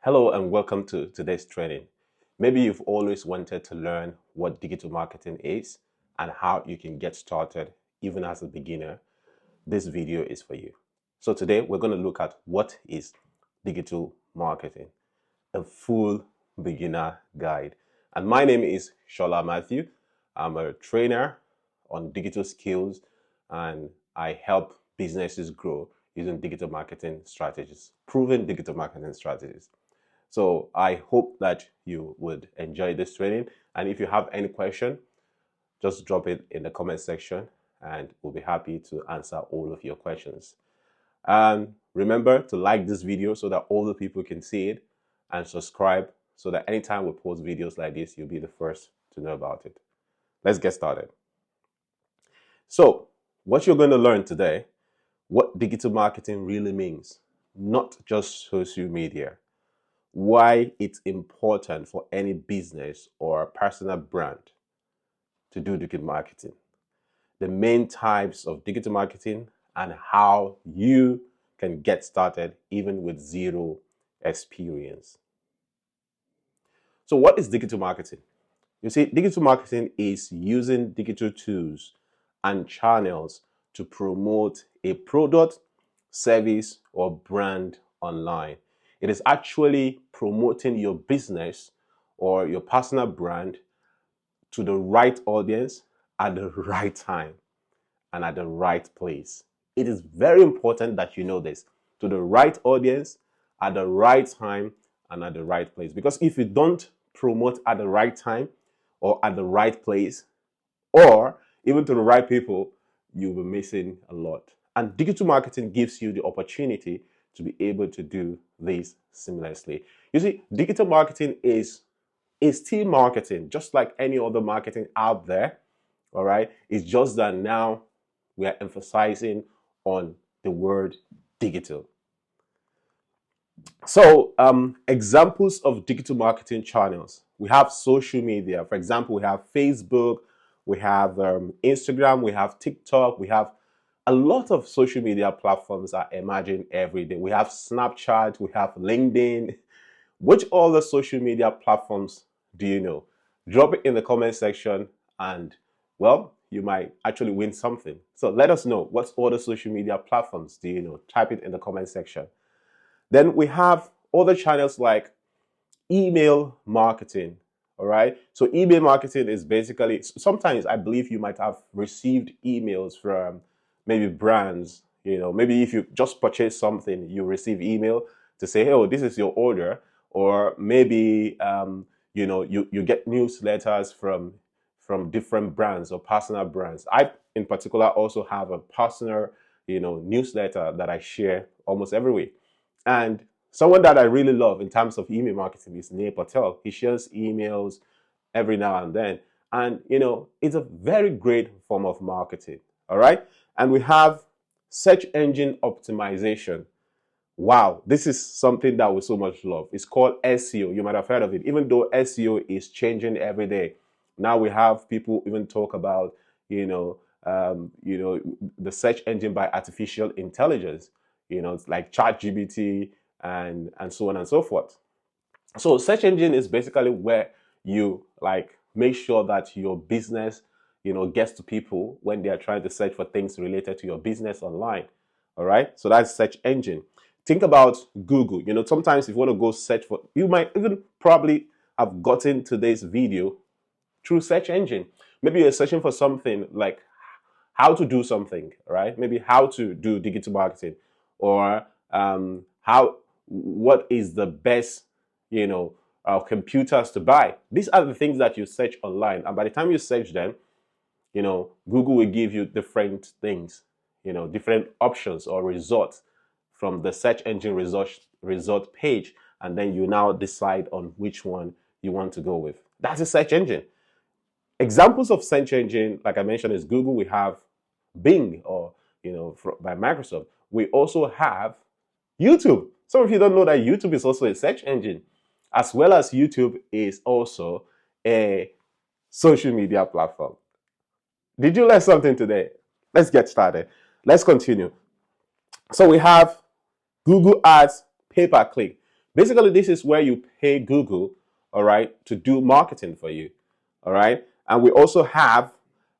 Hello and welcome to today's training. Maybe you've always wanted to learn what digital marketing is and how you can get started even as a beginner. This video is for you. So today we're going to look at what is digital marketing, a full beginner guide. And my name is Sola Mathew. I'm a trainer on digital skills and I help businesses grow using digital marketing strategies, proven digital marketing strategies. So I hope that you would enjoy this training. And if you have any question, just drop it in the comment section and we'll be happy to answer all of your questions. And remember to like this video so that all the people can see it, and subscribe so that anytime we post videos like this, you'll be the first to know about it. Let's get started. So what you're going to learn today, what digital marketing really means, not just social media, why it's important for any business or personal brand to do digital marketing, the main types of digital marketing, and how you can get started even with zero experience. So what is digital marketing? You see, digital marketing is using digital tools and channels to promote a product, service, or brand online. It is actually promoting your business or your personal brand to the right audience at the right time and at the right place. It is very important that you know this. To the right audience, at the right time, and at the right place. Because if you don't promote at the right time or at the right place, or even to the right people, you'll be missing a lot. And digital marketing gives you the opportunity to be able to do this seamlessly. You see, digital marketing is still marketing, just like any other marketing out there. All right. It's just that now we are emphasizing on the word digital. So examples of digital marketing channels. We have social media. For example, we have Facebook, we have Instagram, we have TikTok, we have a lot of social media platforms are emerging every day. We have Snapchat, we have LinkedIn. Which other social media platforms do you know? Drop it in the comment section and, well, you might actually win something. So let us know, what other social media platforms do you know? Type it in the comment section. Then we have other channels like email marketing. All right. So email marketing is basically, sometimes I believe you might have received emails from maybe brands. Maybe if you just purchase something, you receive email to say, hey, oh, this is your order. Or maybe, you get newsletters from different brands or personal brands. I, in particular, also have a personal, newsletter that I share almost every week. And someone that I really love in terms of email marketing is Neil Patel. He shares emails every now and then. And, it's a very great form of marketing. All right. And we have search engine optimization. Wow, this is something that we so much love. It's called SEO. You might have heard of it, even though SEO is changing every day. Now we have people even talk about, the search engine by artificial intelligence. It's like ChatGPT and so on and so forth. So search engine is basically where you make sure that your business, gets to people when they are trying to search for things related to your business online. All right. So that's search engine. Think about Google. Sometimes if you want to go search for, you might even probably have gotten today's video through search engine. Maybe you're searching for something like how to do something, right? Maybe how to do digital marketing, or what is the best, computers to buy. These are the things that you search online, and by the time you search them, Google will give you different things, different options or results from the search engine result page, and then you now decide on which one you want to go with. That's a search engine. Examples of search engine, like I mentioned, is Google. We have Bing, or by Microsoft. We also have YouTube. Some of you don't know that YouTube is also a search engine, as well as YouTube is also a social media platform. Did you learn something today? Let's get started. Let's continue. So we have Google Ads pay-per-click. Basically, this is where you pay Google, all right, to do marketing for you, all right. And we also have,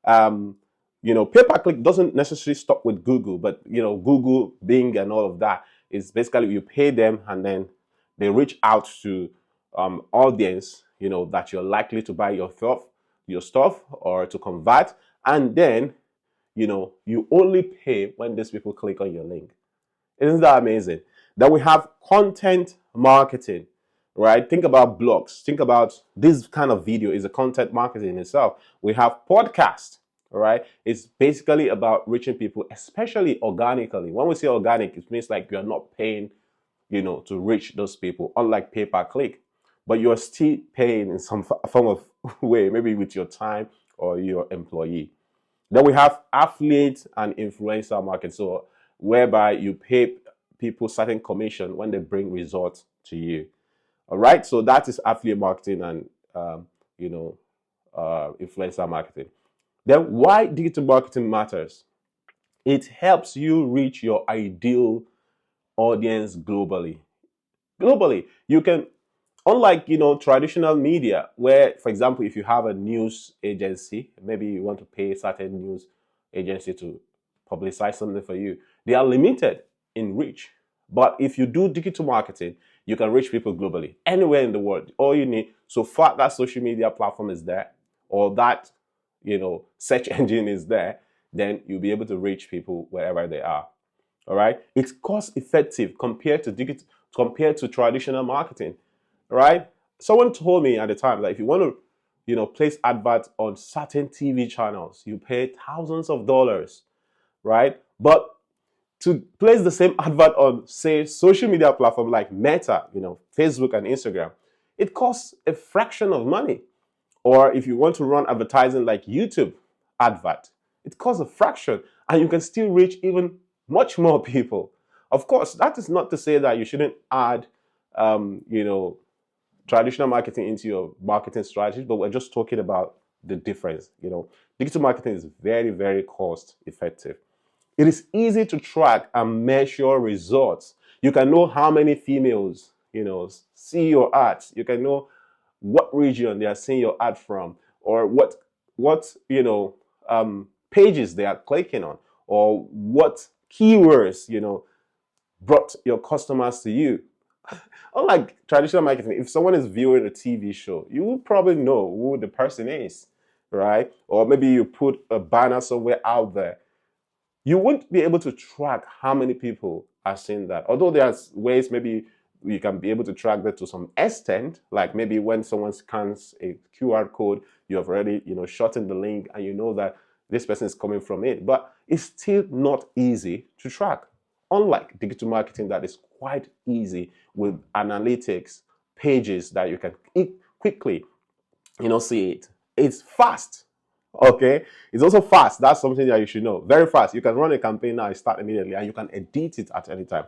pay-per-click doesn't necessarily stop with Google, but Google, Bing, and all of that is basically you pay them, and then they reach out to audience, that you're likely to buy your stuff or to convert, and then you only pay when these people click on your link. Isn't that amazing? Then we have content marketing, right? Think about blogs. Think about this kind of video is a content marketing in itself. We have podcast, right? It's basically about reaching people, especially organically. When we say organic, it means like you're not paying, to reach those people, unlike pay-per-click. But you're still paying in some form of way, maybe with your time or your employee. Then we have affiliate and influencer market. So whereby you pay people certain commission when they bring results to you. All right. So that is affiliate marketing and, influencer marketing. Then why digital marketing matters? It helps you reach your ideal audience globally. Globally, you can, unlike traditional media, where, for example, if you have a news agency, maybe you want to pay a certain news agency to publicize something for you, they are limited in reach. But if you do digital marketing, you can reach people globally, anywhere in the world. All you need, so far that social media platform is there, or that search engine is there, then you'll be able to reach people wherever they are. All right, it's cost effective compared to traditional marketing. Right? Someone told me at the time that if you want to, place adverts on certain TV channels, you pay thousands of dollars, right? But to place the same advert on, say, social media platform like Meta, Facebook and Instagram, it costs a fraction of money. Or if you want to run advertising like YouTube advert, it costs a fraction, and you can still reach even much more people. Of course, that is not to say that you shouldn't add, traditional marketing into your marketing strategy, but we're just talking about the difference. Digital marketing is very, very cost effective. It is easy to track and measure results. You can know how many females, see your ads. You can know what region they are seeing your ad from, or what pages they are clicking on, or what keywords, brought your customers to you. Unlike traditional marketing, if someone is viewing a TV show, you will probably know who the person is, right? Or maybe you put a banner somewhere out there. You won't be able to track how many people are seeing that. Although there's ways maybe you can be able to track that to some extent, like maybe when someone scans a QR code, you have already, shortened the link and you know that this person is coming from it. But it's still not easy to track. Unlike digital marketing, that is quite easy with analytics pages that you can quickly, see it. It's fast. Okay, it's also fast. That's something that you should know. Very fast. You can run a campaign now and start immediately, and you can edit it at any time.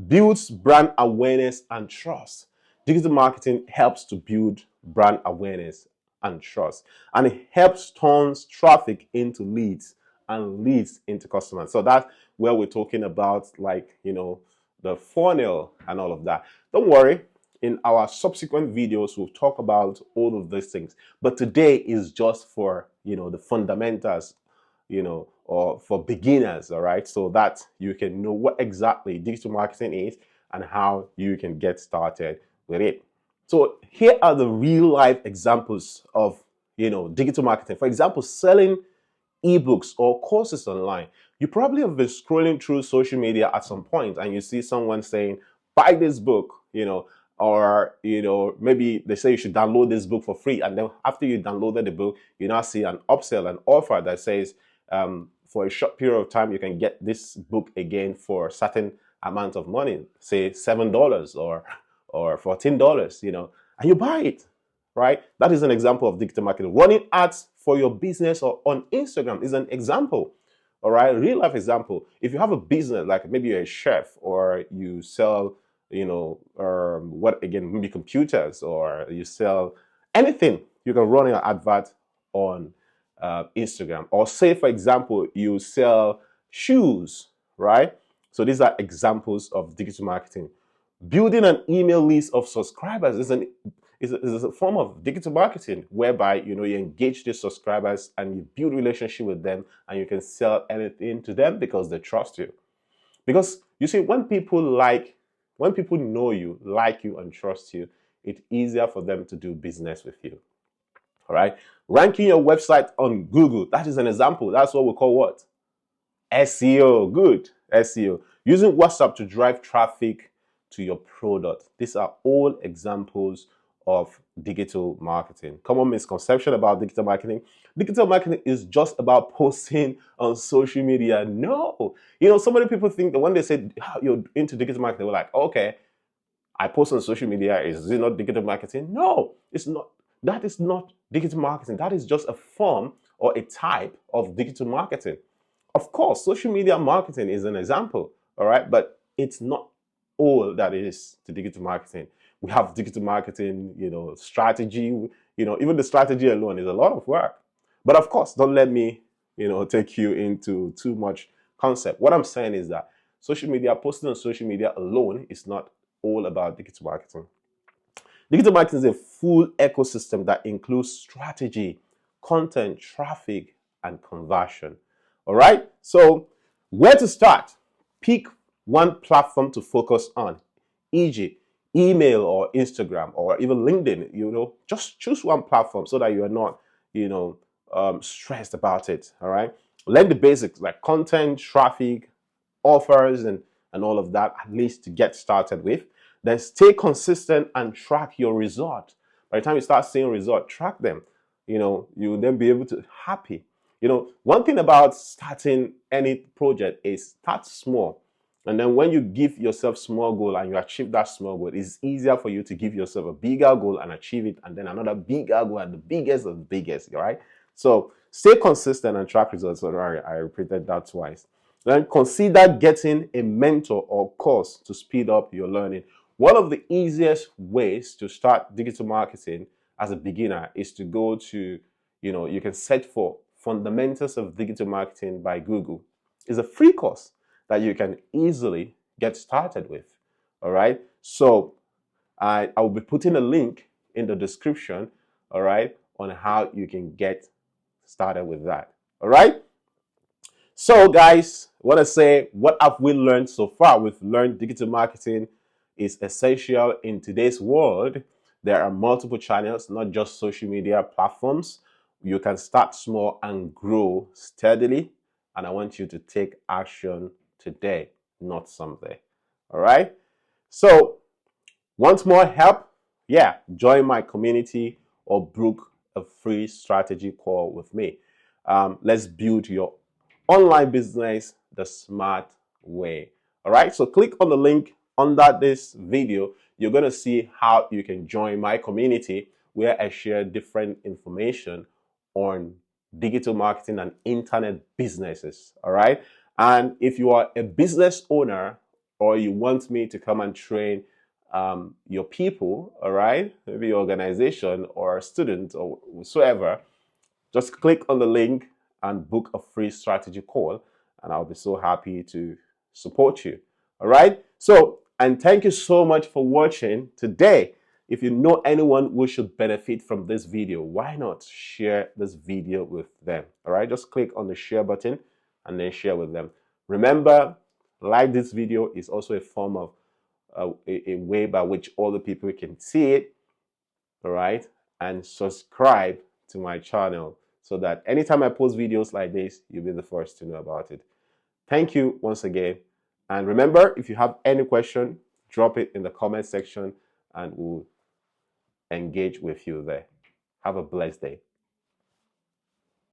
Builds brand awareness and trust. Digital marketing helps to build brand awareness and trust, and it helps turns traffic into leads and leads into customers. So that's where we're talking about, like, the funnel and all of that. Don't worry, in our subsequent videos we'll talk about all of these things, but today is just for the fundamentals, or for beginners. All right, so that you can know what exactly digital marketing is and how you can get started with it. So here are the real life examples of digital marketing. For example, selling ebooks or courses online. You probably have been scrolling through social media at some point and you see someone saying, buy this book, or maybe they say you should download this book for free, and then after you downloaded the book, you now see an upsell, an offer that says for a short period of time you can get this book again for a certain amount of money, say $7 or $14, and you buy it. Right? That is an example of digital marketing. Running ads for your business or on Instagram is an example. All right, real life example. If you have a business, like maybe you're a chef or you sell, maybe computers, or you sell anything, you can run your advert on Instagram. Or say, for example, you sell shoes, right? So these are examples of digital marketing. Building an email list of subscribers is a form of digital marketing whereby you engage these subscribers and you build relationship with them and you can sell anything to them because they trust you. Because you see, when people know you, like you, and trust you, it's easier for them to do business with you. All right. Ranking your website on Google, that is an example. That's what we call what? SEO. Good. SEO. Using WhatsApp to drive traffic to your product. These are all examples of digital marketing. Common misconception about digital marketing. Digital marketing is just about posting on social media. No. So many people think that when they say you're into digital marketing, we're like, okay, I post on social media. Is it not digital marketing? No, it's not. That is not digital marketing. That is just a form or a type of digital marketing. Of course, social media marketing is an example, all right? But it's not all that is to digital marketing. We have digital marketing, strategy, even the strategy alone is a lot of work. But of course, don't let me, take you into too much concept. What I'm saying is that posting on social media alone is not all about digital marketing. Digital marketing is a full ecosystem that includes strategy, content, traffic, and conversion. All right. So where to start? Pick one platform to focus on, e.g., email or Instagram or even LinkedIn. Just choose one platform so that you are not, stressed about it. All right. Learn the basics like content, traffic, offers, and all of that, at least to get started with. Then stay consistent and track your results. By the time you start seeing results, track them. You will then be able to happy. One thing about starting any project is start small. And then when you give yourself small goal and you achieve that small goal, it's easier for you to give yourself a bigger goal and achieve it, and then another bigger goal and the biggest of the biggest, all right? So stay consistent and track results. So I repeated that twice. Then consider getting a mentor or course to speed up your learning. One of the easiest ways to start digital marketing as a beginner is to go to, you can search for Fundamentals of Digital Marketing by Google. It's a free course that you can easily get started with. All right. So I will be putting a link in the description, all right, on how you can get started with that. All right. So guys, I want to say, what have we learned so far? We've learned digital marketing is essential in today's world. There are multiple channels, not just social media platforms. You can start small and grow steadily. And I want you to take action today, not someday. All right. So want more help? Yeah, join my community or book a free strategy call with me. Let's build your online business the smart way. All right. So click on the link under this video. You're going to see how you can join my community where I share different information on digital marketing and internet businesses. All right. And if you are a business owner or you want me to come and train your people, all right, maybe your organization or a student or whatsoever, just click on the link and book a free strategy call, and I'll be so happy to support you. All right. So, and thank you so much for watching today. If you know anyone who should benefit from this video, why not share this video with them? All right. Just click on the share button and then share with them. Remember, like this video is also a form of a way by which other people can see it. All right. And subscribe to my channel so that anytime I post videos like this, you'll be the first to know about it. Thank you once again. And remember, if you have any question, drop it in the comment section and we'll engage with you there. Have a blessed day.